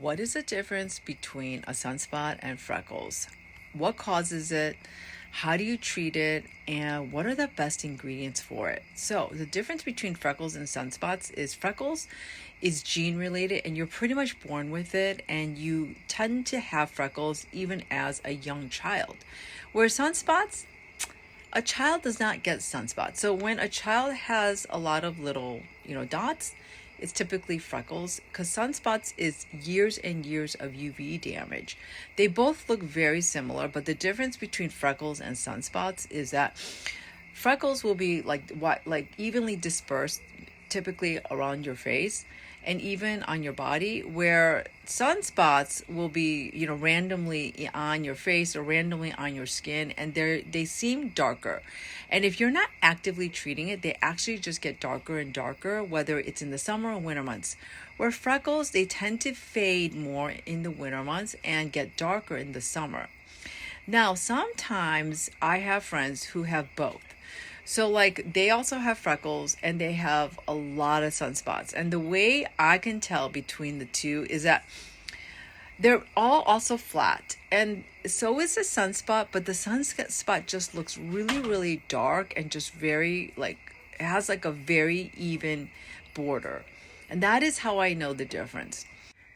What is the difference between a sunspot and freckles? What causes it? How do you treat it? And what are the best ingredients for it? So, the difference between freckles and sunspots is freckles is gene related and you're pretty much born with it, and you tend to have freckles even as a young child. Where sunspots, a child does not get sunspots. So when a child has a lot of little, dots, it's typically freckles, because sunspots is years and years of UV damage. They both look very similar, but the difference between freckles and sunspots is that freckles will be like evenly dispersed, typically around your face and even on your body, where sunspots will be, randomly on your face or randomly on your skin, and they seem darker. And if you're not actively treating it, they actually just get darker and darker, whether it's in the summer or winter months. Where freckles, they tend to fade more in the winter months and get darker in the summer. Now, sometimes I have friends who have both. So they also have freckles and they have a lot of sunspots. And the way I can tell between the two is that they're all also flat. And so is the sunspot, but the sunspot just looks really, really dark and just very it has a very even border. And that is how I know the difference.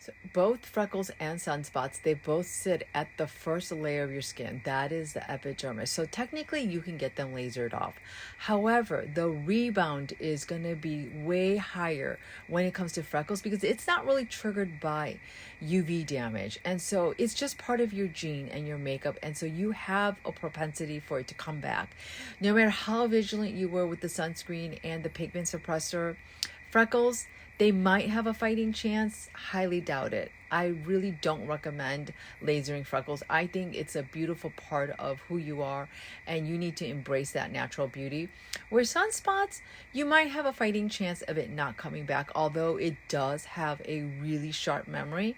So both freckles and sunspots, they both sit at the first layer of your skin. That is the epidermis. So technically you can get them lasered off. However, the rebound is going to be way higher when it comes to freckles, because it's not really triggered by UV damage. And so it's just part of your gene and your makeup. And so you have a propensity for it to come back. No matter how vigilant you were with the sunscreen and the pigment suppressor, freckles, they might have a fighting chance. Highly doubt it. I really don't recommend lasering freckles. I think it's a beautiful part of who you are, and you need to embrace that natural beauty. Where sunspots, you might have a fighting chance of it not coming back, although it does have a really sharp memory.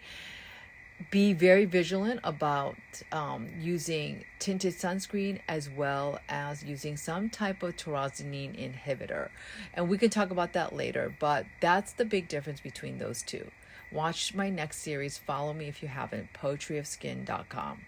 Be very vigilant about using tinted sunscreen, as well as using some type of tyrosine inhibitor. And we can talk about that later, but that's the big difference between those two. Watch my next series. Follow me if you haven't, poetryofskin.com.